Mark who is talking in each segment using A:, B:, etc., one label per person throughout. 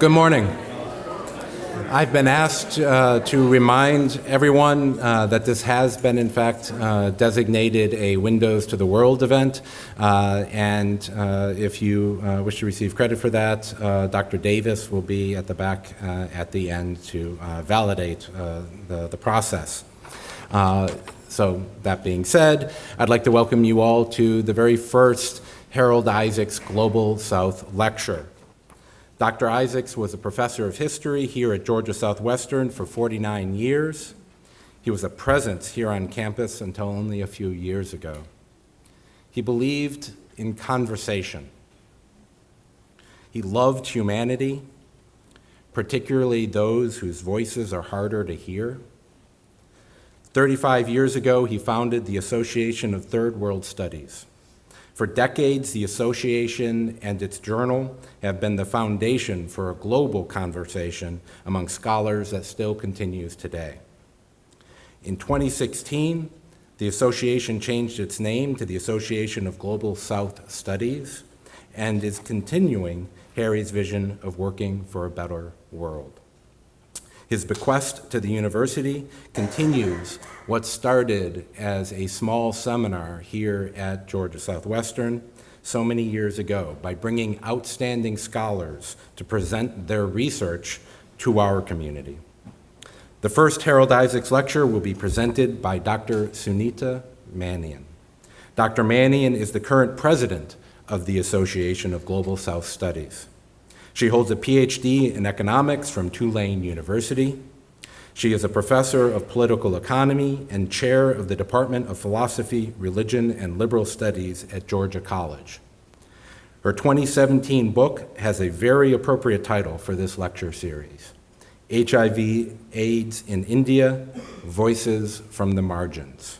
A: Good morning. I've been asked to remind everyone that this has been, in fact, designated a Windows to the World event. And if you wish to receive credit for that, Dr. Davis will be at the back at the end to validate the process. So that being said, I'd like to welcome you all to the very first Harold Isaacs Global South Lecture. Dr. Isaacs was a professor of history here at Georgia Southwestern for 49 years. He was a presence here on campus until only a few years ago. He believed in conversation. He loved humanity, particularly those whose voices are harder to hear. 35 years ago, he founded the Association of Third World Studies. For decades, the association and its journal have been the foundation for a global conversation among scholars that still continues today. In 2016, the association changed its name to the Association of Global South Studies and is continuing Harry's vision of working for a better world. His bequest to the university continues what started as a small seminar here at Georgia Southwestern so many years ago by bringing outstanding scholars to present their research to our community. The first Harold Isaacs lecture will be presented by Dr. Sunita Manian. Dr. Manian is the current president of the Association of Global South Studies. She holds a PhD in economics from Tulane University. She is a professor of political economy and chair of the Department of Philosophy, Religion, and Liberal Studies at Georgia College. Her 2017 book has a very appropriate title for this lecture series, HIV/AIDS in India, Voices from the Margins.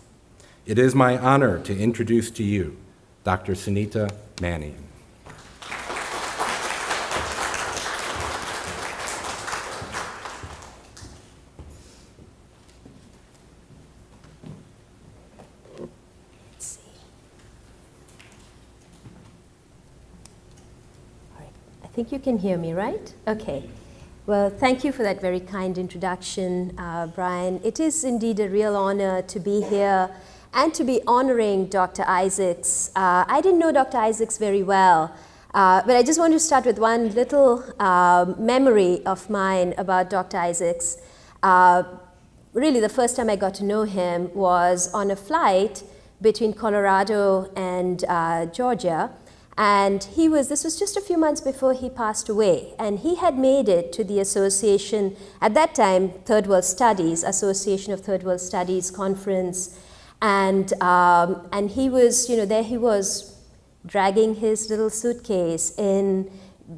A: It is my honor to introduce to you Dr. Sunita Manian.
B: I think you can hear me, right? Okay. Well, thank you for that very kind introduction, Brian. It is indeed a real honor to be here and to be honoring Dr. Isaacs. I didn't know Dr. Isaacs very well, but I just want to start with one little memory of mine about Dr. Isaacs. Really, the first time I got to know him was on a flight between Colorado and Georgia. And this was just a few months before he passed away. And he had made it to the association, at that time, Third World Studies, Association of Third World Studies conference. And he was, there he was dragging his little suitcase in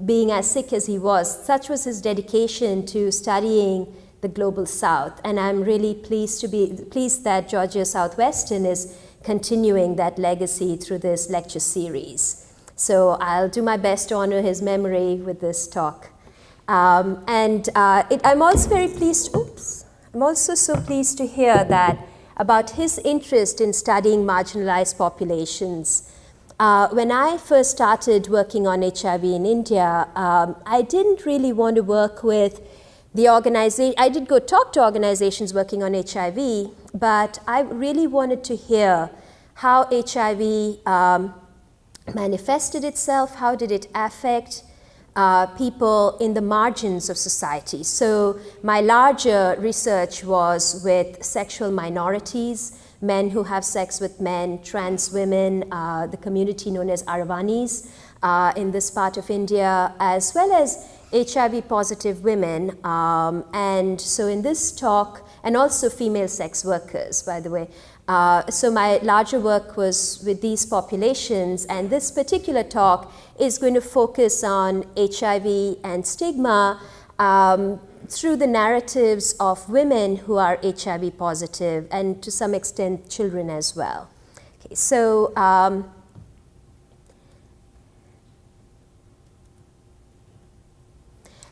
B: being as sick as he was. Such was his dedication to studying the Global South. And I'm really pleased that Georgia Southwestern is continuing that legacy through this lecture series. So I'll do my best to honor his memory with this talk. I'm also very pleased, I'm also so pleased to hear that about his interest in studying marginalized populations. When I first started working on HIV in India, I didn't really want to work with the organization. I did go talk to organizations working on HIV, but I really wanted to hear how HIV manifested itself, how did it affect people in the margins of society. So my larger research was with sexual minorities, men who have sex with men, trans women, the community known as Aravanis in this part of India, as well as HIV positive women. And so in this talk, and also female sex workers, by the way. So my larger work was with these populations, and this particular talk is going to focus on HIV and stigma through the narratives of women who are HIV positive, and to some extent children as well. Okay, so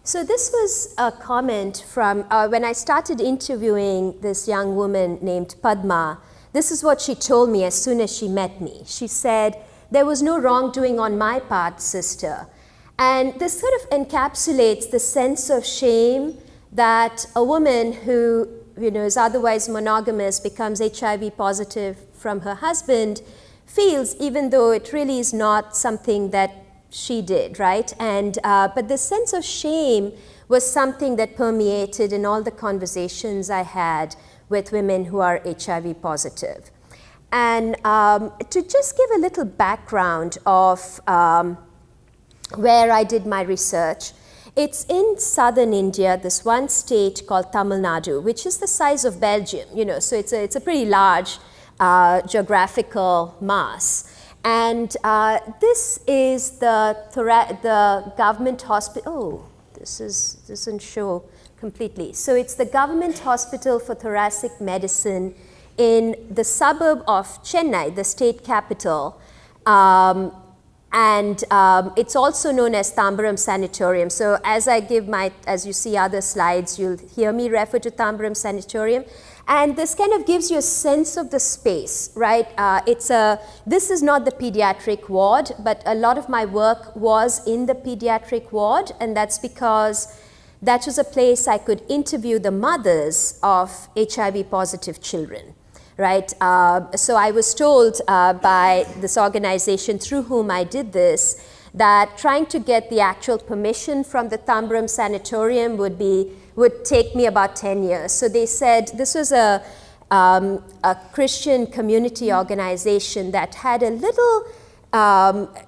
B: So this was a comment from when I started interviewing this young woman named Padma. This is what she told me as soon as she met me. She said, "There was no wrongdoing on my part, sister." And this sort of encapsulates the sense of shame that a woman who is otherwise monogamous becomes HIV positive from her husband feels, even though it really is not something that she did, right? And but the sense of shame was something that permeated in all the conversations I had with women who are HIV positive. And to just give a little background of where I did my research, it's in southern India, this one state called Tamil Nadu, which is the size of Belgium, so it's a pretty large geographical mass. And this is the government hospital. Oh, this doesn't show completely. So it's the government hospital for thoracic medicine in the suburb of Chennai, the state capital. And it's also known as Tambaram Sanatorium. So as you see other slides, you'll hear me refer to Tambaram Sanatorium. And this kind of gives you a sense of the space, right? This is not the pediatric ward, but a lot of my work was in the pediatric ward, and that's because that was a place I could interview the mothers of HIV positive children. Right, so I was told by this organization through whom I did this that trying to get the actual permission from the Tambaram Sanatorium would take me about 10 years. So they said this was a Christian community organization that had a little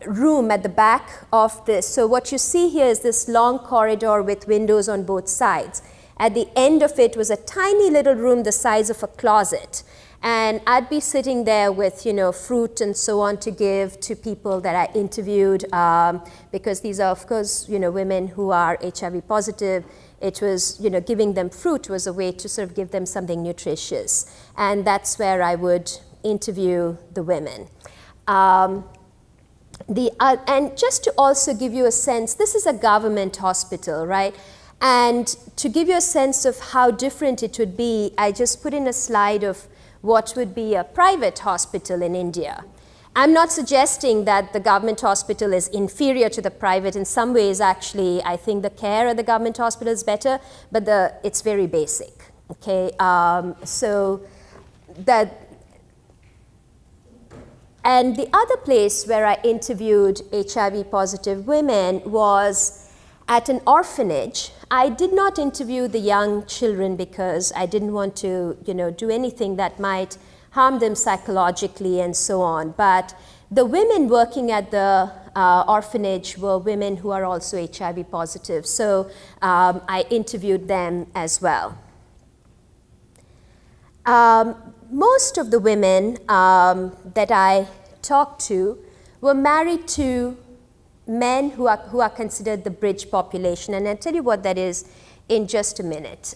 B: room at the back of this. So what you see here is this long corridor with windows on both sides. At the end of it was a tiny little room the size of a closet. And I'd be sitting there with, fruit and so on to give to people that I interviewed, because these are, of course, women who are HIV positive. It was, giving them fruit was a way to sort of give them something nutritious. And that's where I would interview the women. And just to also give you a sense, this is a government hospital, right? And to give you a sense of how different it would be, I just put in a slide of what would be a private hospital in India. I'm not suggesting that the government hospital is inferior to the private. In some ways, actually, I think the care at the government hospital is better, but it's very basic, okay? And the other place where I interviewed HIV positive women was at an orphanage. I did not interview the young children because I didn't want to, do anything that might harm them psychologically and so on. But the women working at the orphanage were women who are also HIV positive. So I interviewed them as well. Most of the women that I talked to were married to men who are considered the bridge population, and I'll tell you what that is in just a minute.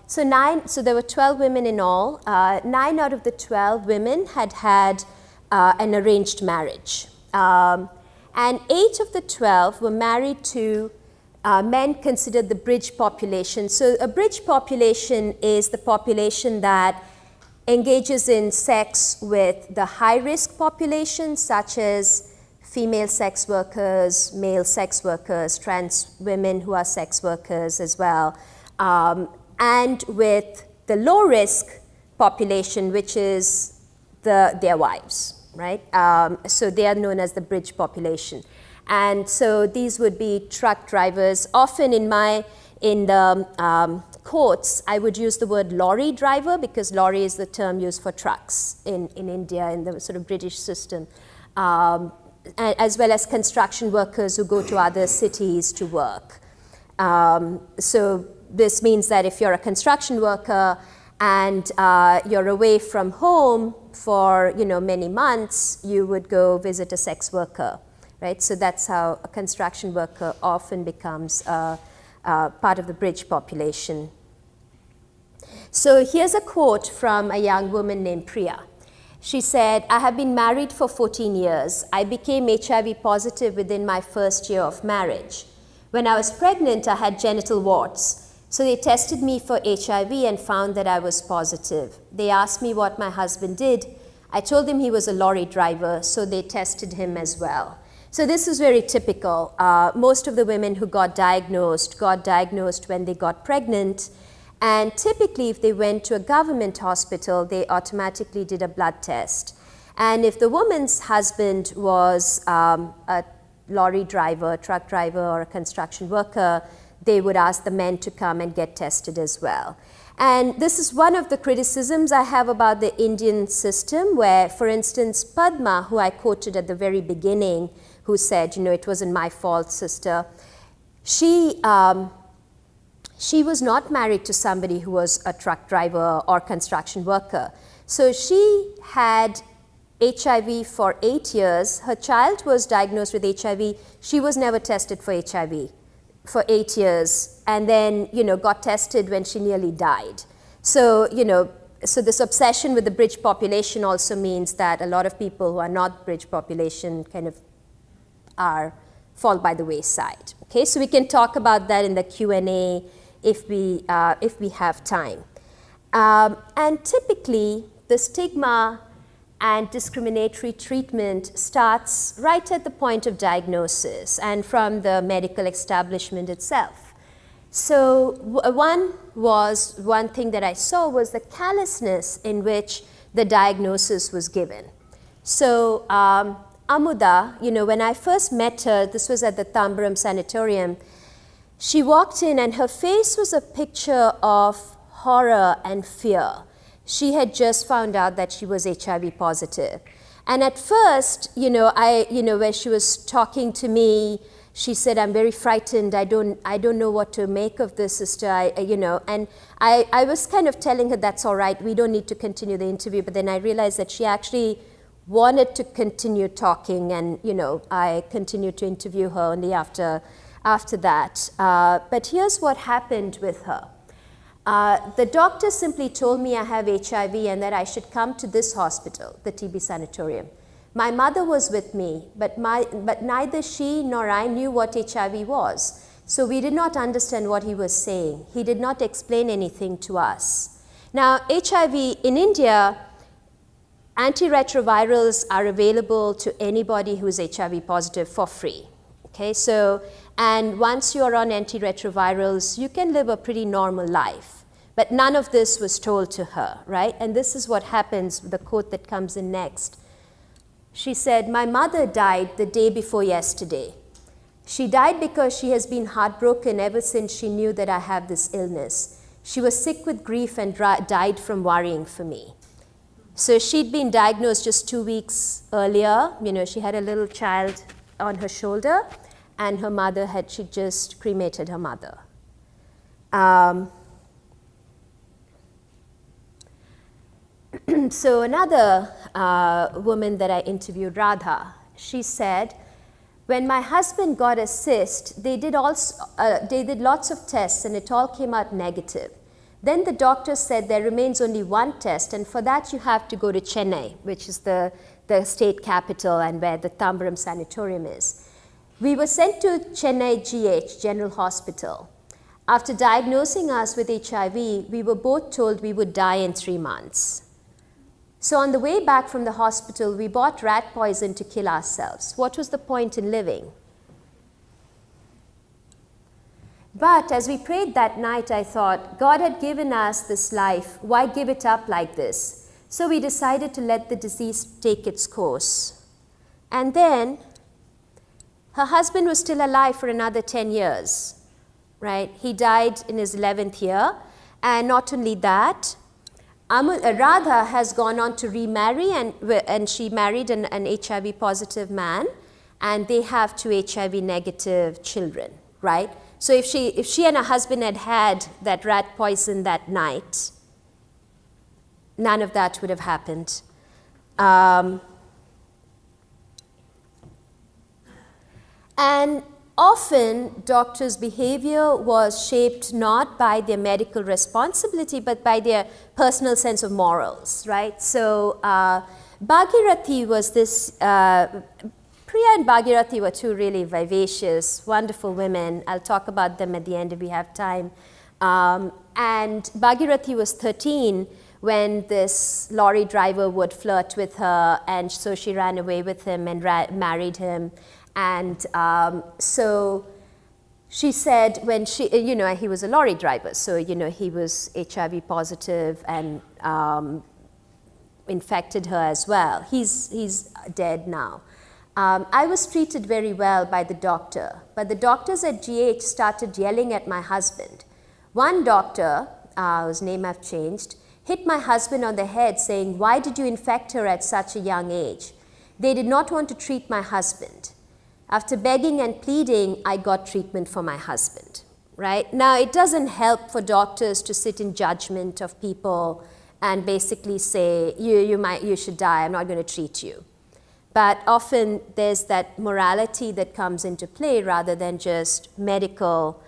B: So there were 12 women in all. 9 out of the 12 women had an arranged marriage. And 8 of the 12 were married to men considered the bridge population. So a bridge population is the population that engages in sex with the high-risk population, such as female sex workers, male sex workers, trans women who are sex workers as well, and with the low-risk population, which is their wives, right? So they are known as the bridge population. And so these would be truck drivers. Often in the quotes, I would use the word lorry driver, because lorry is the term used for trucks in India, in the sort of British system. As well as construction workers who go to other cities to work. So this means that if you're a construction worker and you're away from home for many months, you would go visit a sex worker, right? So that's how a construction worker often becomes part of the bridge population. So here's a quote from a young woman named Priya. She said, "I have been married for 14 years. I became HIV positive within my first year of marriage. When I was pregnant, I had genital warts. So they tested me for HIV and found that I was positive. They asked me what my husband did. I told them he was a lorry driver, so they tested him as well." So this is very typical. Most of the women who got diagnosed when they got pregnant, and typically if they went to a government hospital, they automatically did a blood test. And if the woman's husband was a lorry driver, truck driver, or a construction worker, they would ask the men to come and get tested as well. And this is one of the criticisms I have about the Indian system, where, for instance, Padma, who I quoted at the very beginning, who said, it wasn't my fault, sister, she was not married to somebody who was a truck driver or construction worker. So she had HIV for 8 years. Her child was diagnosed with HIV. She was never tested for HIV for 8 years, and then, got tested when she nearly died. So, so this obsession with the bridge population also means that a lot of people who are not bridge population kind of fall by the wayside. Okay, so we can talk about that in the Q&A if we have time. And typically, the stigma and discriminatory treatment starts right at the point of diagnosis and from the medical establishment itself. So one thing that I saw was the callousness in which the diagnosis was given. So Amuda, when I first met her, this was at the Tambaram Sanatorium, she walked in and her face was a picture of horror and fear. She had just found out that she was HIV positive. And at first, where she was talking to me, she said, "I'm very frightened. I don't know what to make of this, sister." And I was kind of telling her, "That's all right. We don't need to continue the interview." But then I realized that she actually wanted to continue talking, and I continued to interview her only after that. But here's what happened with her. The doctor simply told me I have HIV and that I should come to this hospital, the TB sanatorium. My mother was with me, but neither she nor I knew what HIV was. So we did not understand what he was saying. He did not explain anything to us. Now, HIV in India, antiretrovirals are available to anybody who is HIV positive for free. Okay, so, and once you're on antiretrovirals, you can live a pretty normal life. But none of this was told to her, right? And this is what happens, the quote that comes in next. She said, "My mother died the day before yesterday. She died because she has been heartbroken ever since she knew that I have this illness. She was sick with grief and died from worrying for me." So she'd been diagnosed just 2 weeks earlier. She had a little child on her shoulder, and her mother she just cremated her mother. So another woman that I interviewed, Radha, she said, "When my husband got a cyst, they did lots of tests and it all came out negative. Then the doctor said there remains only one test, and for that you have to go to Chennai, which is the state capital and where the Tambaram Sanatorium is. We were sent to Chennai GH, General Hospital. After diagnosing us with HIV, we were both told we would die in 3 months. So on the way back from the hospital, we bought rat poison to kill ourselves. What was the point in living? But as we prayed that night, I thought, God had given us this life. Why give it up like this? So we decided to let the disease take its course. And then her husband was still alive for another 10 years, right? He died in his 11th year. And not only that, Radha has gone on to remarry, and she married an HIV positive man, and they have 2 HIV negative children, right? So if she and her husband had had that rat poison that night, none of that would have happened. And often, doctors' behavior was shaped not by their medical responsibility, but by their personal sense of morals, right? So Bhagirathi was this, Priya and Bhagirathi were 2 really vivacious, wonderful women. I'll talk about them at the end if we have time. And Bhagirathi was 13 when this lorry driver would flirt with her, and so she ran away with him and married him. And so she said when she, he was a lorry driver, so, he was HIV positive and infected her as well. He's dead now. I was treated very well by the doctor, but the doctors at GH started yelling at my husband. One doctor, whose name I've changed, hit my husband on the head saying, "Why did you infect her at such a young age?" They did not want to treat my husband. After begging and pleading, I got treatment for my husband, right? Now, it doesn't help for doctors to sit in judgment of people and basically say, you should die, I'm not going to treat you. But often there's that morality that comes into play rather than just medical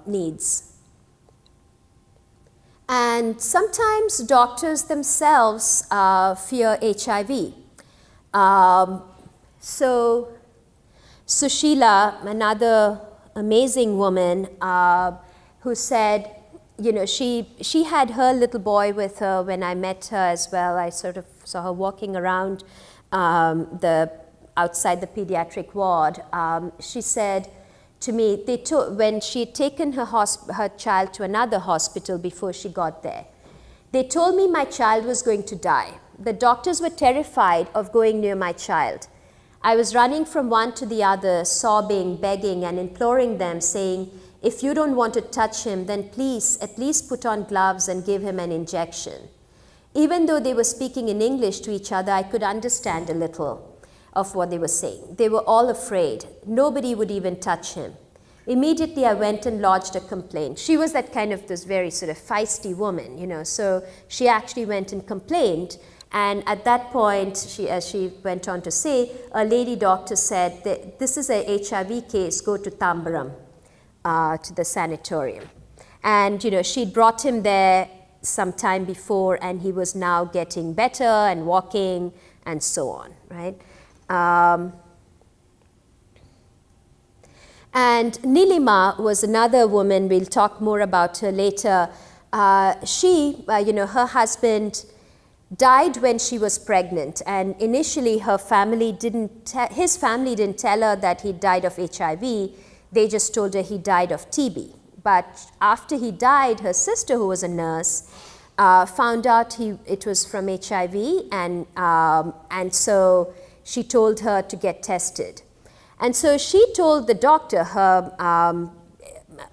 B: needs. And sometimes doctors themselves fear HIV. So Susheela, another amazing woman, who said, she had her little boy with her when I met her as well. I sort of saw her walking around outside the pediatric ward. She said to me, when she had taken her child to another hospital before she got there, they told me my child was going to die. The doctors were terrified of going near my child. I was running from one to the other, sobbing, begging, and imploring them, saying, if you don't want to touch him, then please at least put on gloves and give him an injection. Even though they were speaking in English to each other, I could understand a little of what they were saying. They were all afraid. Nobody would even touch him. Immediately, I went and lodged a complaint. She was that kind of this very sort of feisty woman, so she actually went and complained. And at that point, as she went on to say, a lady doctor said that this is a HIV case, go to Tambaram, to the sanatorium. And, she'd brought him there some time before, and he was now getting better and walking and so on, right? And Neelima was another woman. We'll talk more about her later. Her husband died when she was pregnant, and initially his family didn't tell her that he died of HIV. They just told her he died of TB. But after he died, her sister, who was a nurse, found out it was from HIV, and so she told her to get tested. And so she told the doctor, her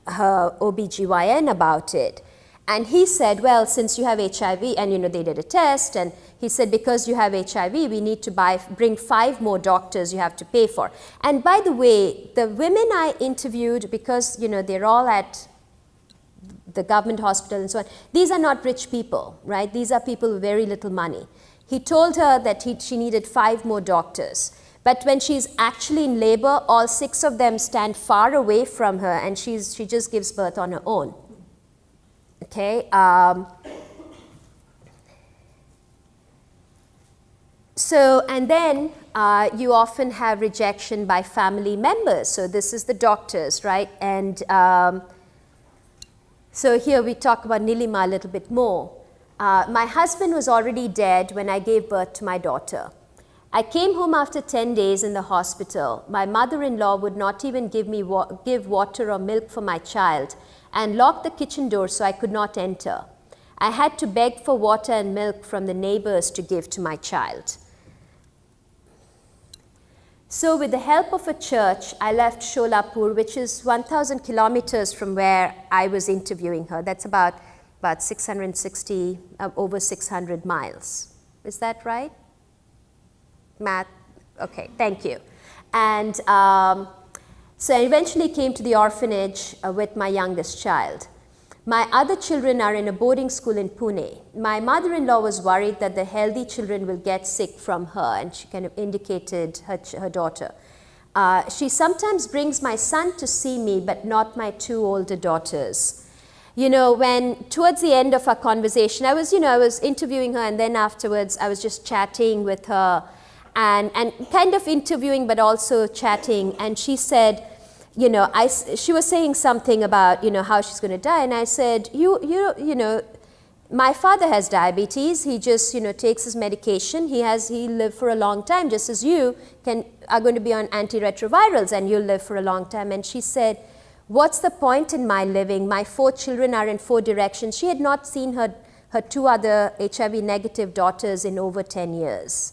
B: OBGYN, about it. And he said, well, since you have HIV, and they did a test, and he said, because you have HIV, we need to bring 5 more doctors you have to pay for. And by the way, the women I interviewed, because they're all at the government hospital and so on, these are not rich people, right? These are people with very little money. He told her that she needed 5 more doctors. But when she's actually in labor, all 6 of them stand far away from her, and she just gives birth on her own. Okay. And then you often have rejection by family members. So this is the doctors, right? And so here we talk about Neelima a little bit more. My husband was already dead when I gave birth to my daughter. I came home after 10 days in the hospital. My mother-in-law would not even give water or milk for my child, and locked the kitchen door so I could not enter. I had to beg for water and milk from the neighbors to give to my child. So with the help of a church, I left Sholapur, which is 1,000 kilometers from where I was interviewing her. That's about 660, over 600 miles. Is that right? Math? Okay, thank you. And so I eventually came to the orphanage with my youngest child. My other children are in a boarding school in Pune. My mother-in-law was worried that the healthy children will get sick from her, and she kind of indicated her daughter. She sometimes brings my son to see me, but not my 2 older daughters. When towards the end of our conversation, I was interviewing her, and then afterwards I was just chatting with her, and kind of interviewing, but also chatting. And she said, she was saying something about, how she's going to die. And I said, My father has diabetes. He just, takes his medication. He lived for a long time, just as you are going to be on antiretrovirals and you'll live for a long time. And she said, what's the point in my living? My 4 children are in 4 directions. She had not seen her 2 other HIV negative daughters in over 10 years.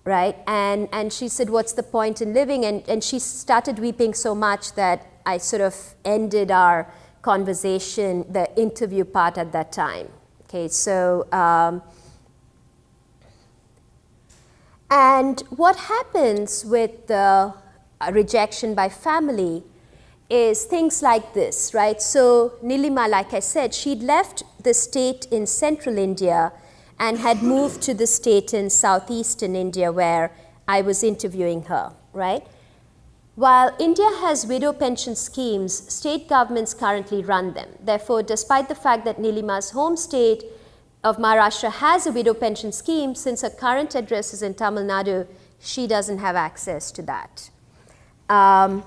B: Right? And she said, what's the point in living? And she started weeping so much that I sort of ended our conversation, the interview part at that time. Okay, so, and what happens with the rejection by family is things like this, right? So Neelima, like I said, she'd left the state in central India and had moved to the state in southeastern India where I was interviewing her, right? While India has widow pension schemes, state governments currently run them. Therefore, despite the fact that Neelima's home state of Maharashtra has a widow pension scheme, since her current address is in Tamil Nadu, she doesn't have access to that. And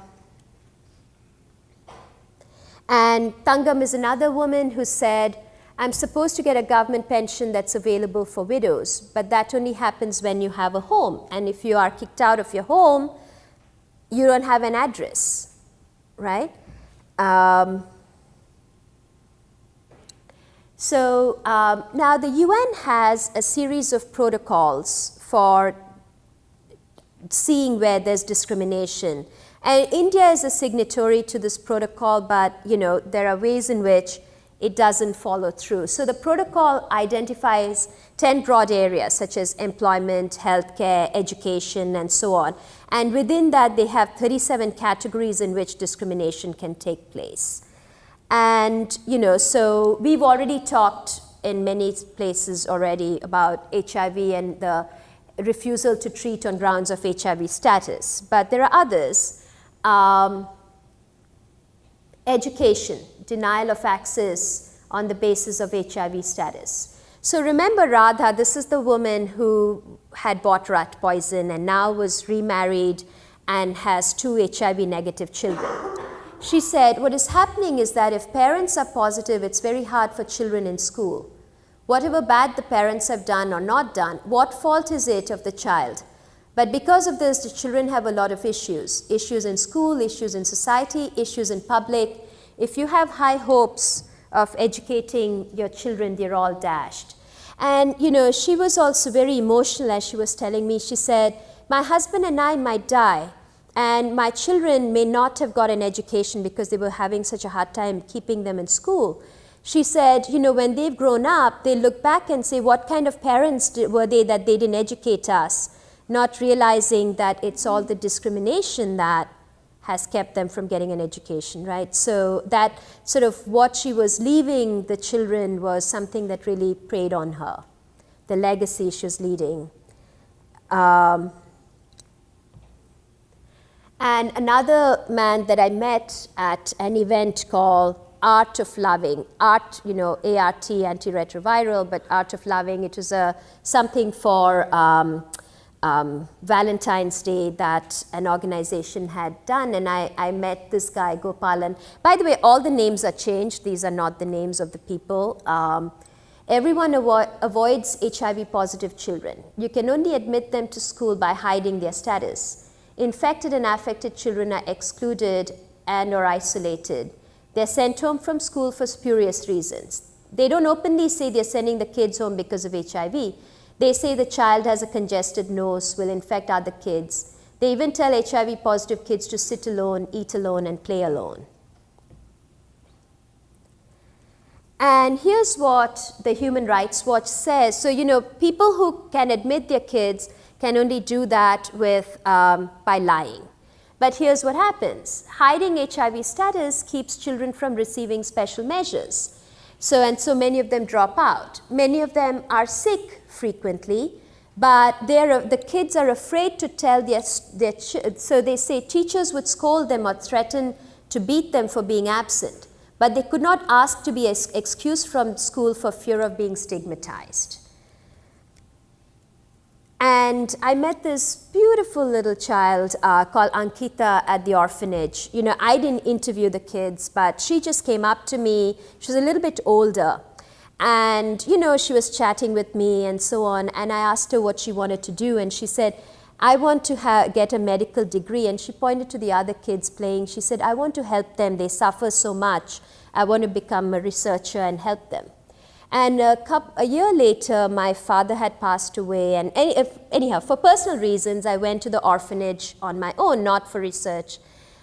B: Tangam is another woman who said, I'm supposed to get a government pension that's available for widows, but that only happens when you have a home. And if you are kicked out of your home, you don't have an address, right? Now the UN has a series of protocols for seeing where there's discrimination. And India is a signatory to this protocol, but there are ways in which it doesn't follow through. So the protocol identifies 10 broad areas such as employment, healthcare, education, and so on. And within that, they have 37 categories in which discrimination can take place. And, so we've already talked in many places already about HIV and the refusal to treat on grounds of HIV status. But there are others. Education, denial of access on the basis of HIV status. So remember Radha, this is the woman who had bought rat poison and now was remarried and has 2 HIV negative children. She said, what is happening is that if parents are positive, it's very hard for children in school. Whatever bad the parents have done or not done, what fault is it of the child? But because of this, the children have a lot of issues. Issues in school, issues in society, issues in public. If you have high hopes of educating your children, they're all dashed. And, she was also very emotional as she was telling me. She said, my husband and I might die, and my children may not have got an education because they were having such a hard time keeping them in school. She said, when they've grown up, they look back and say, what kind of parents were they that they didn't educate us? Not realizing that it's all the discrimination that has kept them from getting an education, right? So that sort of what she was leaving the children was something that really preyed on her, the legacy she was leading. And another man that I met at an event called Art of Loving, ART, ART, antiretroviral, but Art of Loving, it was something for Valentine's Day that an organization had done, and I met this guy, Gopalan. By the way, all the names are changed. These are not the names of the people. Everyone avoids HIV-positive children. You can only admit them to school by hiding their status. Infected and affected children are excluded and or isolated. They're sent home from school for spurious reasons. They don't openly say they're sending the kids home because of HIV. They say the child has a congested nose, will infect other kids. They even tell HIV-positive kids to sit alone, eat alone, and play alone. And here's what the Human Rights Watch says. So, people who can admit their kids can only do that by lying. But here's what happens. Hiding HIV status keeps children from receiving special measures. So many of them drop out. Many of them are sick frequently, but the kids are afraid to tell so they say teachers would scold them or threaten to beat them for being absent, but they could not ask to be excused from school for fear of being stigmatized. And I met this beautiful little child called Ankita at the orphanage. I didn't interview the kids, but she just came up to me. She was a little bit older. And, you know, she was chatting with me and so on. And I asked her what she wanted to do. And she said, I want to get a medical degree. And she pointed to the other kids playing. She said, I want to help them. They suffer so much. I want to become a researcher and help them. And a year later, my father had passed away. And anyhow, for personal reasons, I went to the orphanage on my own, not for research.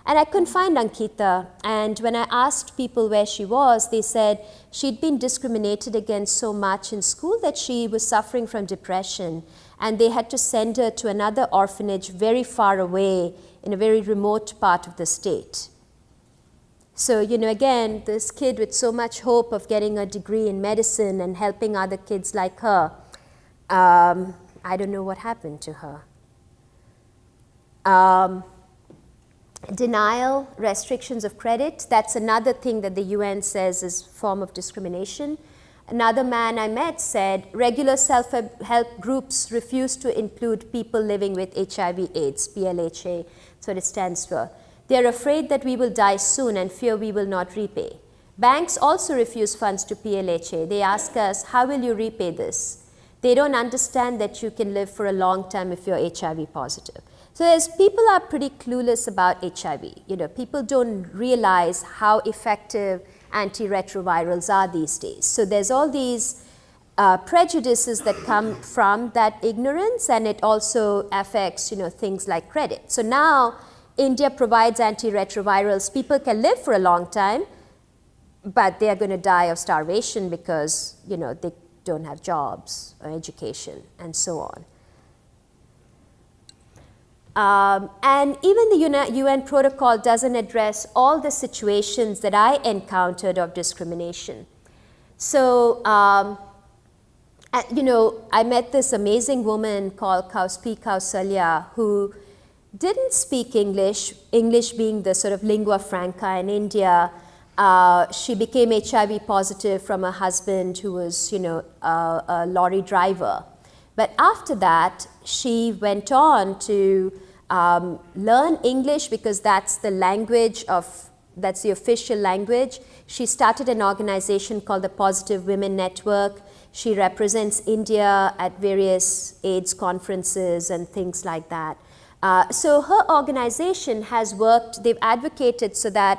B: And I couldn't find Ankita. And when I asked people where she was, they said she'd been discriminated against so much in school that she was suffering from depression. And they had to send her to another orphanage very far away in a very remote part of the state. So, you know, again, this kid with so much hope of getting a degree in medicine and helping other kids like her, I don't know what happened to her. Denial, restrictions of credit, that's another thing that the UN says is a form of discrimination. Another man I met said regular self-help groups refuse to include people living with HIV/AIDS, PLHA, that's what it stands for. They're afraid that we will die soon and fear we will not repay. Banks also refuse funds to PLHA. They ask us, how will you repay this? They don't understand that you can live for a long time if you're HIV positive. So people are pretty clueless about HIV. You know, people don't realize how effective antiretrovirals are these days. So there's all these prejudices that come from that ignorance, and it also affects, you know, things like credit. So now India provides antiretrovirals. People can live for a long time, but they are going to die of starvation because, you know, they don't have jobs or education and so on. And even the UN protocol doesn't address all the situations that I encountered of discrimination. So, you know, I met this amazing woman called Kausalya who didn't speak English, English being the sort of lingua franca in India. She became HIV positive from a husband who was, you know, a lorry driver. But after that, she went on to learn English because that's the language that's the official language. She started an organization called the Positive Women Network. She represents India at various AIDS conferences and things like that. So her organization has worked, they've advocated so that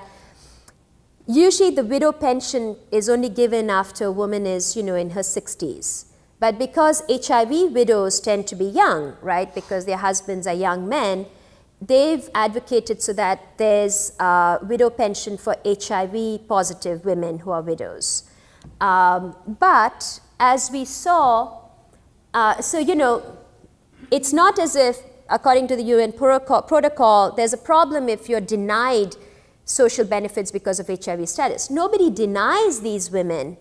B: usually the widow pension is only given after a woman is, you know, in her 60s. But because HIV widows tend to be young, right, because their husbands are young men, they've advocated so that there's widow pension for HIV positive women who are widows. But as we saw, so, you know, it's not as if, according to the UN protocol, there's a problem if you're denied social benefits because of HIV status. Nobody denies these women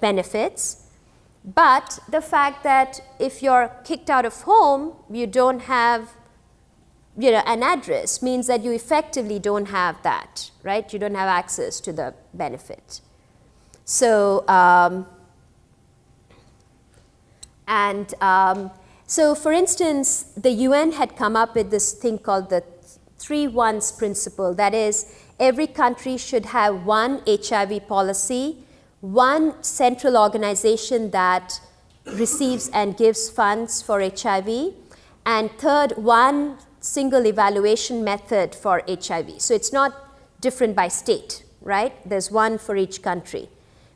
B: benefits, but the fact that if you're kicked out of home, you don't have, you know, an address means that you effectively don't have that, right? You don't have access to the benefit. So, so for instance, the UN had come up with this thing called the 3-1s principle. That is, every country should have one HIV policy, one central organization that receives and gives funds for HIV, and third, one single evaluation method for HIV. So it's not different by state, right? There's one for each country.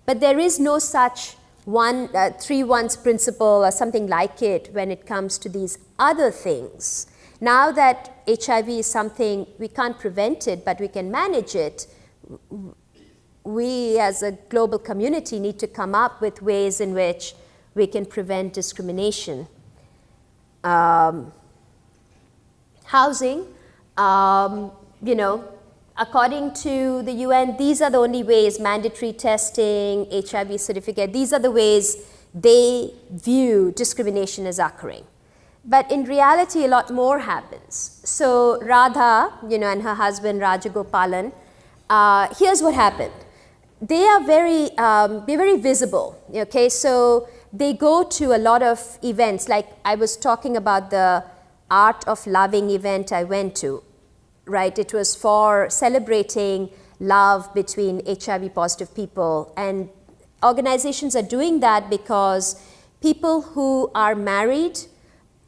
B: But there is no such 3-1s principle or something like it when it comes to these other things. Now that HIV is something, we can't prevent it, but we can manage it, we as a global community need to come up with ways in which we can prevent discrimination. Housing, you know, according to the UN, these are the only ways, mandatory testing, HIV certificate, these are the ways they view discrimination as occurring. But in reality, a lot more happens. So Radha, you know, and her husband Rajagopalan, here's what happened. They are they're very visible, okay? So they go to a lot of events, like I was talking about the Art of Loving event I went to, right? It was for celebrating love between HIV positive people, and organizations are doing that because people who are married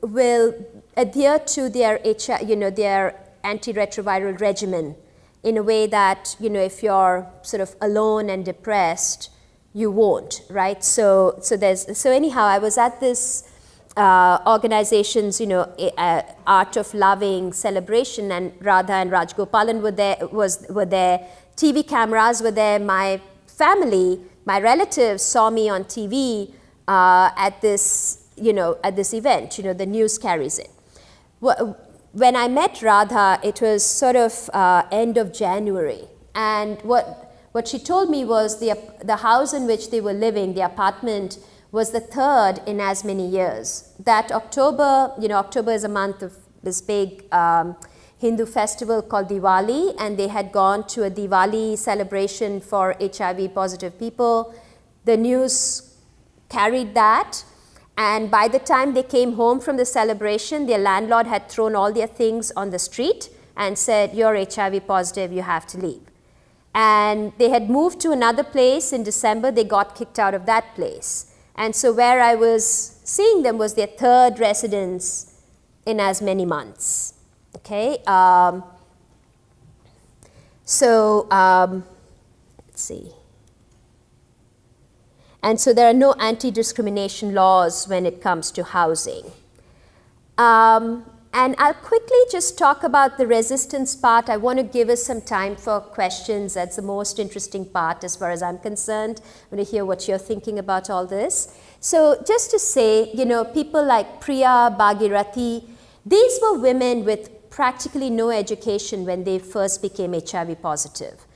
B: will adhere to their their antiretroviral regimen in a way that, if you're sort of alone and depressed, you won't, right? So anyhow, I was at this organization's, Art of Loving celebration, and Radha and Rajgopalan were there. TV cameras were there. My family, my relatives saw me on TV at this, at this event. The news carries it. When I met Radha, it was sort of end of January, and what she told me was the house in which they were living, the apartment, was the third in as many years. That October, October is a month of this big Hindu festival called Diwali, and they had gone to a Diwali celebration for HIV positive people. The news carried that, and by the time they came home from the celebration, their landlord had thrown all their things on the street and said, "You're HIV positive, you have to leave." And they had moved to another place in December. They got kicked out of that place. And so where I was seeing them was their third residence in as many months. Okay, let's see. And so there are no anti-discrimination laws when it comes to housing. And I'll quickly just talk about the resistance part. I want to give us some time for questions. That's the most interesting part as far as I'm concerned. I want to hear what you're thinking about all this. So just to say, people like Priya, Bhagirathi, these were women with practically no education when they first became HIV positive.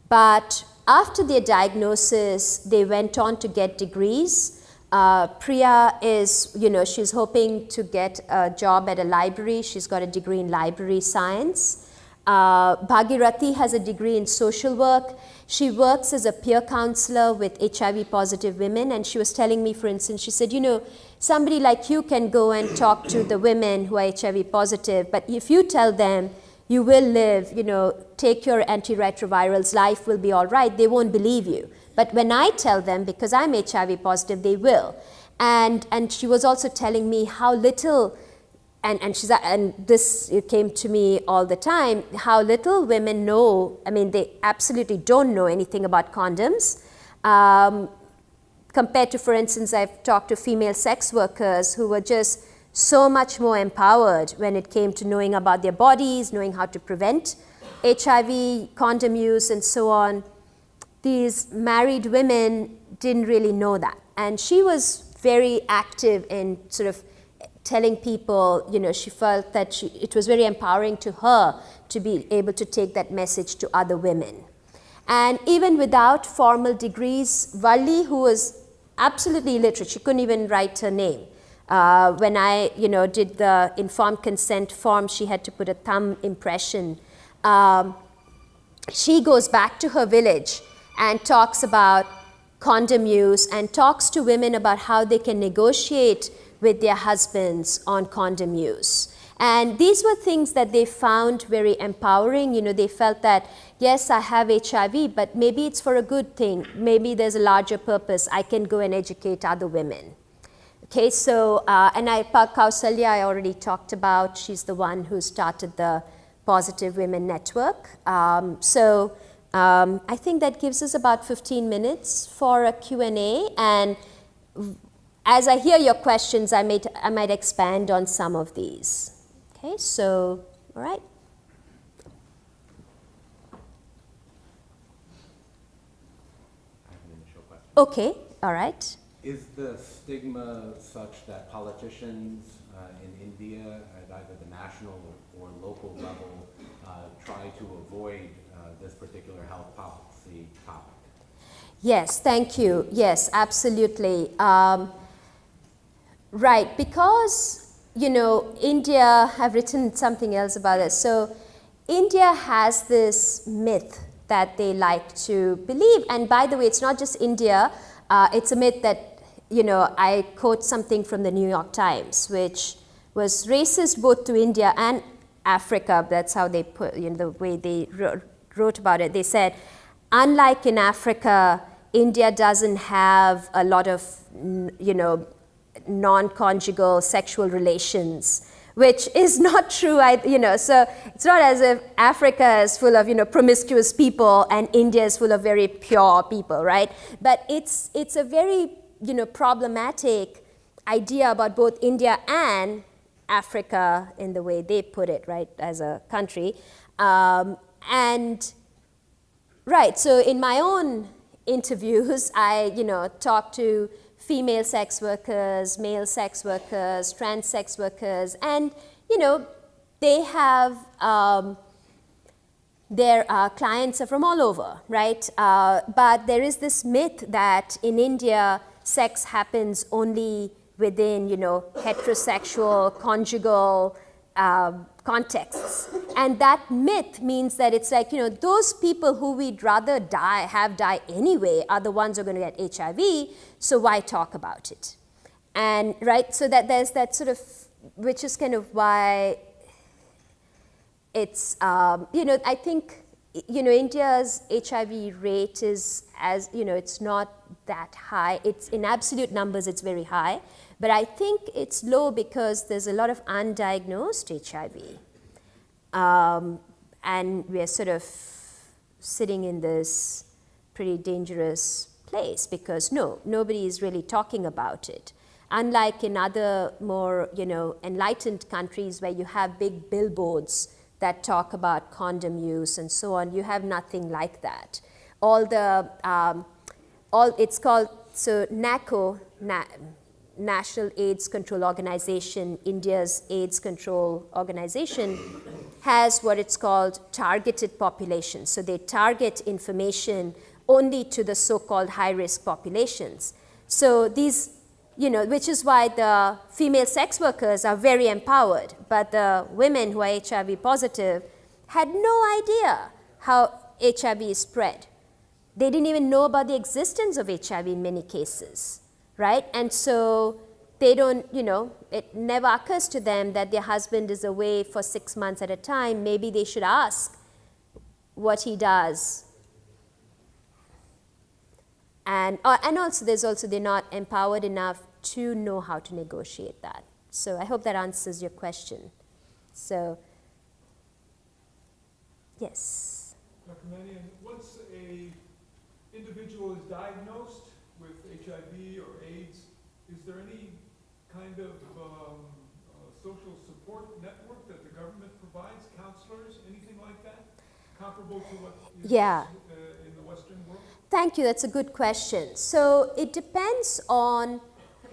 B: But after their diagnosis, they went on to get degrees. Priya is, she's hoping to get a job at a library. She's got a degree in library science. Bhagirathi has a degree in social work. She works as a peer counselor with HIV positive women, and she was telling me, for instance, she said, somebody like you can go and talk to the women who are HIV positive, but if you tell them you will live, take your antiretrovirals, life will be all right, they won't believe you. But when I tell them, because I'm HIV positive, they will. And she was also telling me how little, and this came to me all the time, how little women know. I mean, they absolutely don't know anything about condoms. Compared to, for instance, I've talked to female sex workers who were just so much more empowered when it came to knowing about their bodies, knowing how to prevent HIV, condom use, and so on. These married women didn't really know that. And she was very active in sort of telling people, she felt that it was very empowering to her to be able to take that message to other women. And even without formal degrees, Valli, who was absolutely illiterate, she couldn't even write her name. When I, did the informed consent form, she had to put a thumb impression. She goes back to her village and talks about condom use and talks to women about how they can negotiate with their husbands on condom use. And these were things that they found very empowering. They felt that, yes, I have HIV, but maybe it's for a good thing. Maybe there's a larger purpose. I can go and educate other women. Okay, so, and Kausalya I already talked about. She's the one who started the Positive Women Network. I think that gives us about 15 minutes for a Q&A. And as I hear your questions, I might expand on some of these. Okay, so, all right.
A: I have an initial question.
B: Okay, all right.
A: Is the stigma such that politicians in India at either the national or local level try to avoid this particular health policy topic?
B: Yes, thank you. Yes, absolutely. Right, because, India, I've written something else about this. So India has this myth that they like to believe. And by the way, it's not just India. It's a myth that, I quote something from the New York Times, which was racist both to India and Africa. That's how they put, the way they wrote about it. They said, unlike in Africa, India doesn't have a lot of, non-conjugal sexual relations, which is not true. So it's not as if Africa is full of, promiscuous people and India is full of very pure people, right? But it's a very, problematic idea about both India and Africa in the way they put it, right, as a country. So in my own interviews, I, talk to female sex workers, male sex workers, trans sex workers, and, they have, their clients are from all over, right? But there is this myth that in India, sex happens only within, heterosexual, conjugal contexts. And that myth means that it's like, those people who we'd rather have die anyway are the ones who are going to get HIV, so why talk about it? And, right, so that there's that sort of, which is kind of why it's, I think, India's HIV rate is, it's not that high. It's in absolute numbers, it's very high. But I think it's low because there's a lot of undiagnosed HIV. And we're sort of sitting in this pretty dangerous place because nobody is really talking about it. Unlike in other more, enlightened countries where you have big billboards that talk about condom use and so on, you have nothing like that. It's called, so NACO, National AIDS Control Organization, India's AIDS control organization, has what it's called targeted population. So they target information only to the so-called high-risk populations. So these, which is why the female sex workers are very empowered, but the women who are HIV positive had no idea how HIV is spread. They didn't even know about the existence of HIV in many cases, right? And so they don't, it never occurs to them that their husband is away for 6 months at a time. Maybe they should ask what he does. And also, they're not empowered enough to know how to negotiate that. So I hope that answers your question. So, yes.
C: Dr. Manian, once an individual is diagnosed with HIV or AIDS, is there any kind of social support network that the government provides, counselors, anything like that, comparable to what is in the Western world?
B: Thank you, that's a good question. So it depends on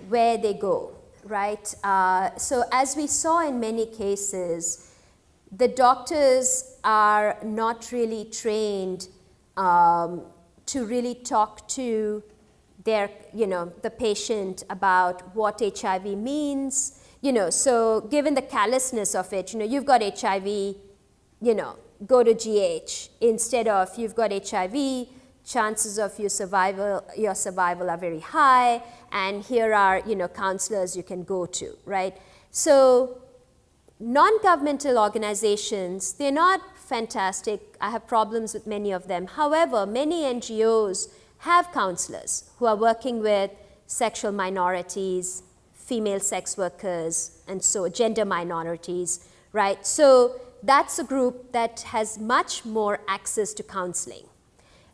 B: where they go, right? So as we saw in many cases, the doctors are not really trained to really talk to their, the patient about what HIV means. So given the callousness of it, you've got HIV, go to GH. Instead of you've got HIV, chances of your survival are very high, and here are, counselors you can go to, right? So non-governmental organizations, they're not fantastic. I have problems with many of them. However, many NGOs have counselors who are working with sexual minorities, female sex workers, and so gender minorities, right? So that's a group that has much more access to counseling.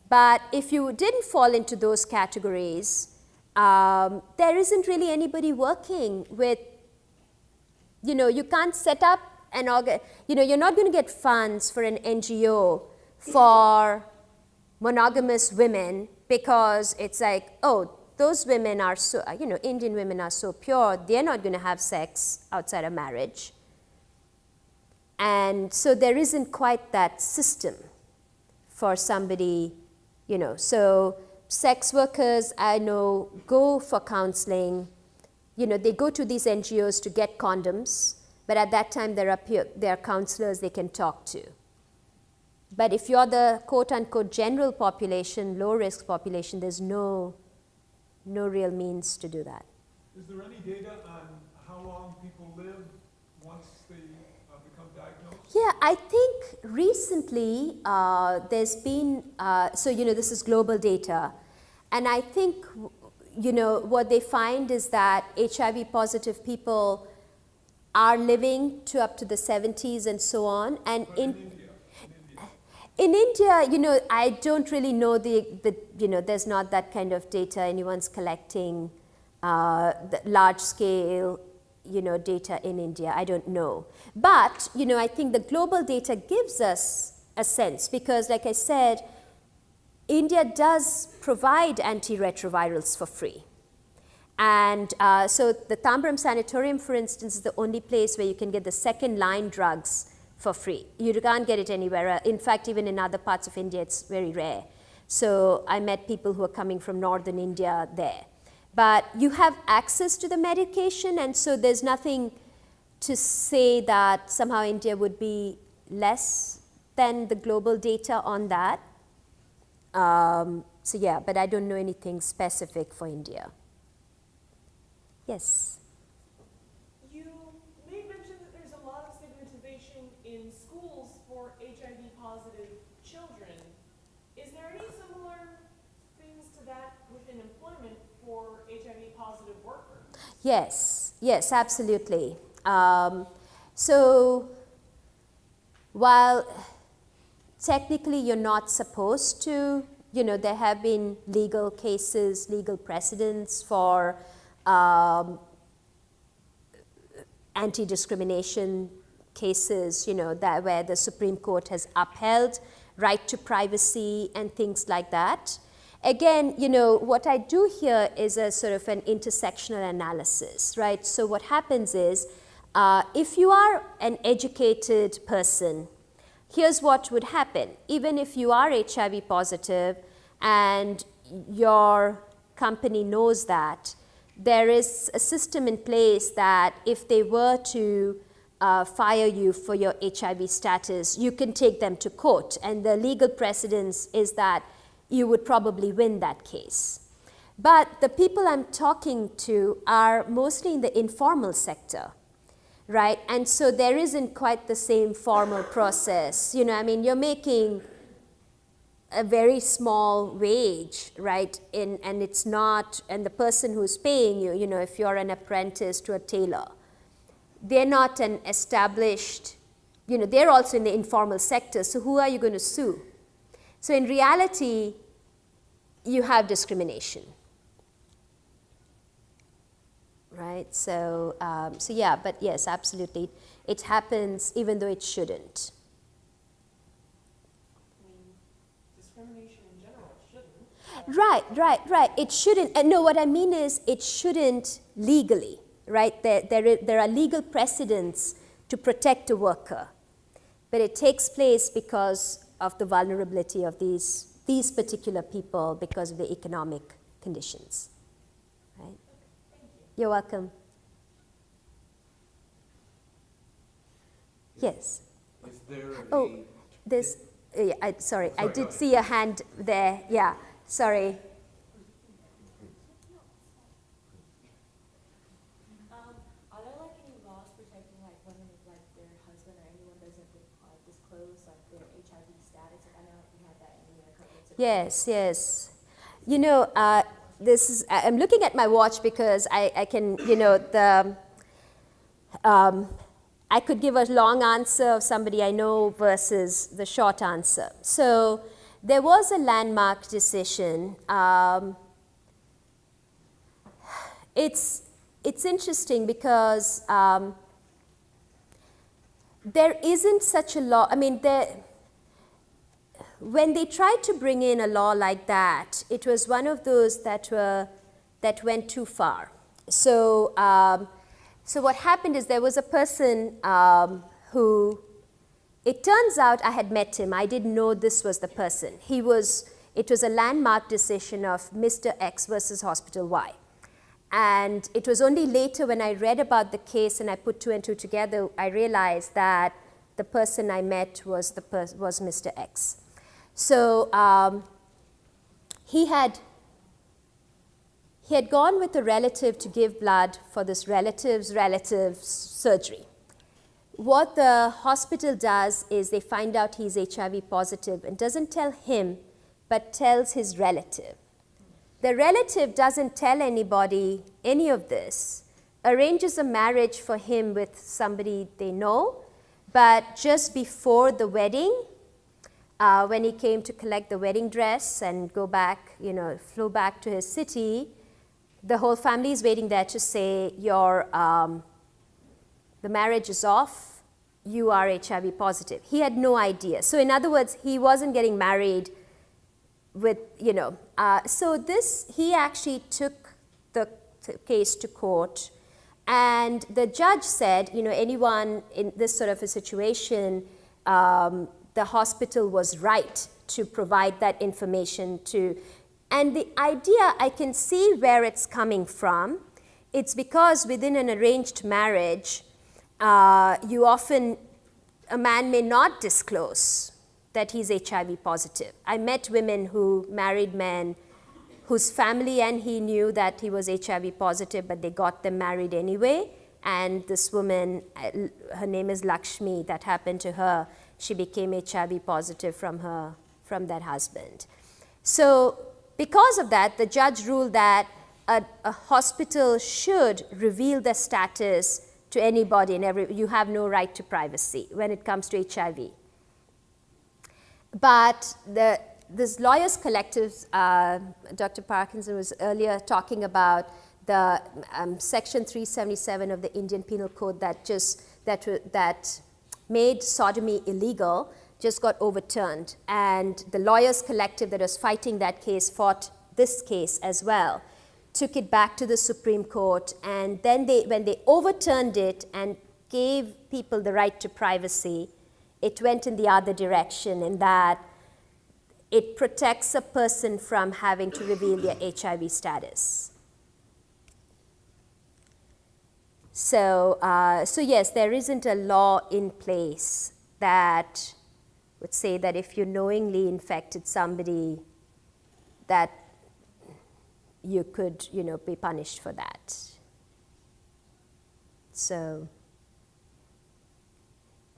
B: But if you didn't fall into those categories, there isn't really anybody working with, you can't set up an you're not going to get funds for an NGO for monogamous women because it's like, oh, those women are so, Indian women are so pure, they're not going to have sex outside of marriage. And so there isn't quite that system for somebody, so sex workers, I know, go for counseling. They go to these NGOs to get condoms, but at that time there are counselors they can talk to. But if you're the quote-unquote general population, low-risk population, there's no real means to do that.
C: Is there any data on how long people live once they become diagnosed?
B: Yeah, I think recently there's been, this is global data, And I think, what they find is that HIV positive people are living to up to the 70s and so on. And in India, I don't really know there's not that kind of data anyone's collecting, the large scale, data in India. I don't know. But, I think the global data gives us a sense because, like I said, India does provide antiretrovirals for free. And so the Tambaram Sanatorium, for instance, is the only place where you can get the second line drugs for free. You can't get it anywhere else. In fact, even in other parts of India, it's very rare. So I met people who are coming from northern India there. But you have access to the medication, and so there's nothing to say that somehow India would be less than the global data on that. So yeah, but I don't know anything specific for India. Yes?
D: You made mention that there's a lot of stigmatization in schools for HIV positive children. Is there any similar things to that within employment for HIV positive workers?
B: Yes, absolutely. So while technically you're not supposed to, there have been legal cases, legal precedents for anti-discrimination cases, that where the Supreme Court has upheld right to privacy and things like that. Again, what I do here is a sort of an intersectional analysis, right? So what happens is, if you are an educated person, here's what would happen. Even if you are HIV positive and your company knows that, there is a system in place that if they were to fire you for your HIV status, you can take them to court. And the legal precedence is that you would probably win that case. But the people I'm talking to are mostly in the informal sector, right? And so there isn't quite the same formal process. You're making a very small wage, right? And it's not, and the person who's paying you, if you're an apprentice to a tailor, they're not an established, they're also in the informal sector, so who are you going to sue? So in reality, you have discrimination, right? So, yeah, but yes, absolutely. It happens even though it shouldn't.
D: Discrimination in general shouldn't.
B: Right. It shouldn't. And no, what I mean is it shouldn't legally, right? There are legal precedents to protect a worker, but it takes place because of the vulnerability of these particular people because of the economic conditions, right?
D: Thank you.
B: You're welcome. Yes.
A: Is there
B: There's, sorry, I did see a hand there. Yeah, sorry.
E: Are there any laws protecting women if their husband or anyone doesn't disclose their HIV status? I know we had that in a couple of
B: Yes. This is, I'm looking at my watch because I can, I could give a long answer of somebody I know versus the short answer. So there was a landmark decision. It's interesting because there isn't such a law. When they tried to bring in a law like that, it was one of those that went too far. So what happened is there was a person who, it turns out I had met him. I didn't know this was the person. It was a landmark decision of Mr. X versus Hospital Y. And it was only later when I read about the case and I put two and two together, I realized that the person I met was Mr. X. So he had gone with a relative to give blood for this relative's surgery. What the hospital does is they find out he's HIV positive and doesn't tell him, but tells his relative. The relative doesn't tell anybody any of this, arranges a marriage for him with somebody they know, but just before the wedding, when he came to collect the wedding dress and go back, flew back to his city, the whole family is waiting there to say, the marriage is off, you are HIV positive. He had no idea. So in other words, he wasn't getting married with, so he actually took the case to court, and the judge said, anyone in this sort of a situation, the hospital was right to provide that information to, and the idea, I can see where it's coming from. It's because within an arranged marriage, a man may not disclose that he's HIV positive. I met women who married men whose family and he knew that he was HIV positive, but they got them married anyway. And this woman, her name is Lakshmi, that happened to her. She became HIV positive from that husband. So because of that, the judge ruled that a hospital should reveal the status to anybody, and you have no right to privacy when it comes to HIV. But this lawyers' collective, Dr. Parkinson was earlier talking about the Section 377 of the Indian Penal Code that made sodomy illegal, just got overturned. And the lawyers' collective that was fighting that case fought this case as well, took it back to the Supreme Court, and then when they overturned it and gave people the right to privacy, it went in the other direction, in that it protects a person from having to reveal their HIV status. So yes, there isn't a law in place that would say that if you knowingly infected somebody, that you could, be punished for that. So,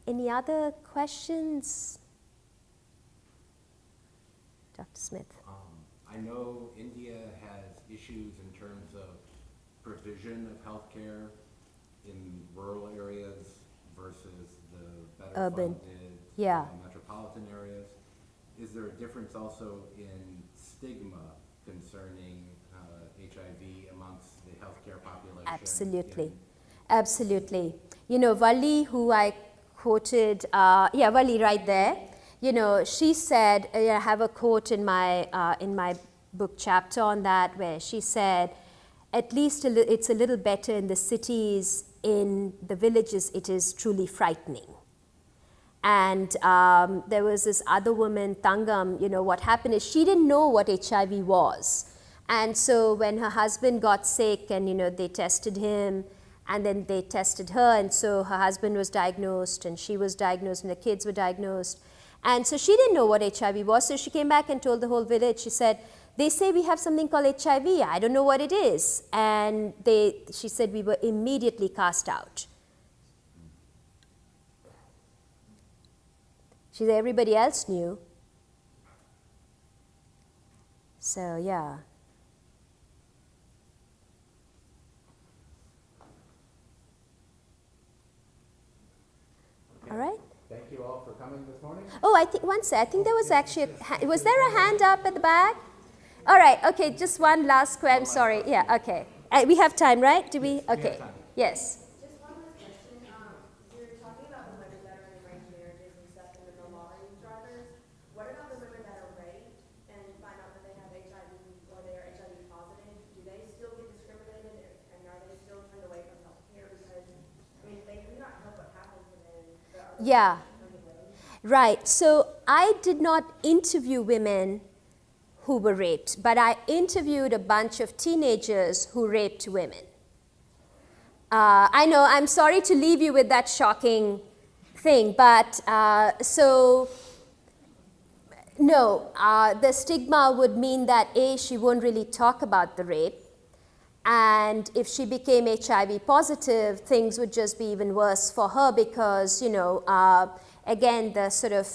B: any other questions? Dr. Smith.
A: I know India has issues in terms of provision of healthcare in rural areas versus the better
B: Urban.
A: funded metropolitan areas. Is there a difference also in stigma concerning HIV amongst the healthcare population?
B: Absolutely. Absolutely. Valli, who I quoted, Valli right there, she said, I have a quote in my book chapter on that, where she said, at least it's a little better in the cities. In the villages, it is truly frightening. And there was this other woman, Tangam, what happened is she didn't know what HIV was. And so when her husband got sick and, they tested him, and then they tested her, and so her husband was diagnosed, and she was diagnosed, and the kids were diagnosed. And so she didn't know what HIV was, so she came back and told the whole village. She said, they say we have something called HIV. I don't know what it is. And she said we were immediately cast out. She said everybody else knew. So, yeah. All right.
A: Thank you all for coming this morning.
B: Oh, I think there was actually was there a hand up at the back? All right, okay, just one last question, sorry. Yeah, okay. We have time, right? Do we? Okay. Yes.
E: Just one last question. We were talking about the women that are in arranged marriages and stuff, and then the lottery drivers. What about the women that are raped and find out that they have HIV or they are HIV positive? Do they still get discriminated, and are they still turned away from health care? Because, they do not help what happens to them.
B: Yeah. Right. So I did not interview women who were raped, but I interviewed a bunch of teenagers who raped women. I know, I'm sorry to leave you with that shocking thing, but no, the stigma would mean that A, she won't really talk about the rape, and if she became HIV positive, things would just be even worse for her because, again, the sort of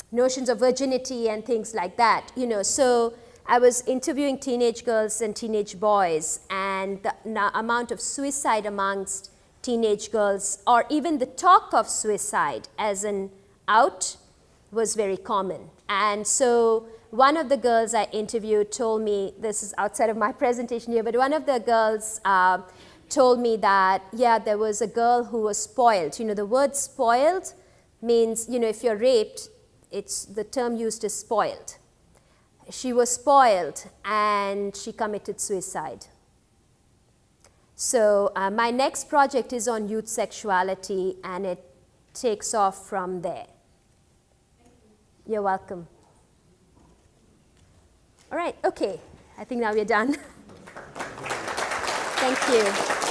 B: notions of virginity and things like that, so I was interviewing teenage girls and teenage boys, and the amount of suicide amongst teenage girls, or even the talk of suicide as an out, was very common. And so one of the girls I interviewed told me, this is outside of my presentation here, but one of the girls told me that, yeah, there was a girl who was spoiled. You know, the word spoiled means, you know, if you're raped, it's the term used is spoiled. She was spoiled and she committed suicide. So my next project is on youth sexuality, and it takes off from there. You're welcome. All right, okay. I think now we're done. Thank you.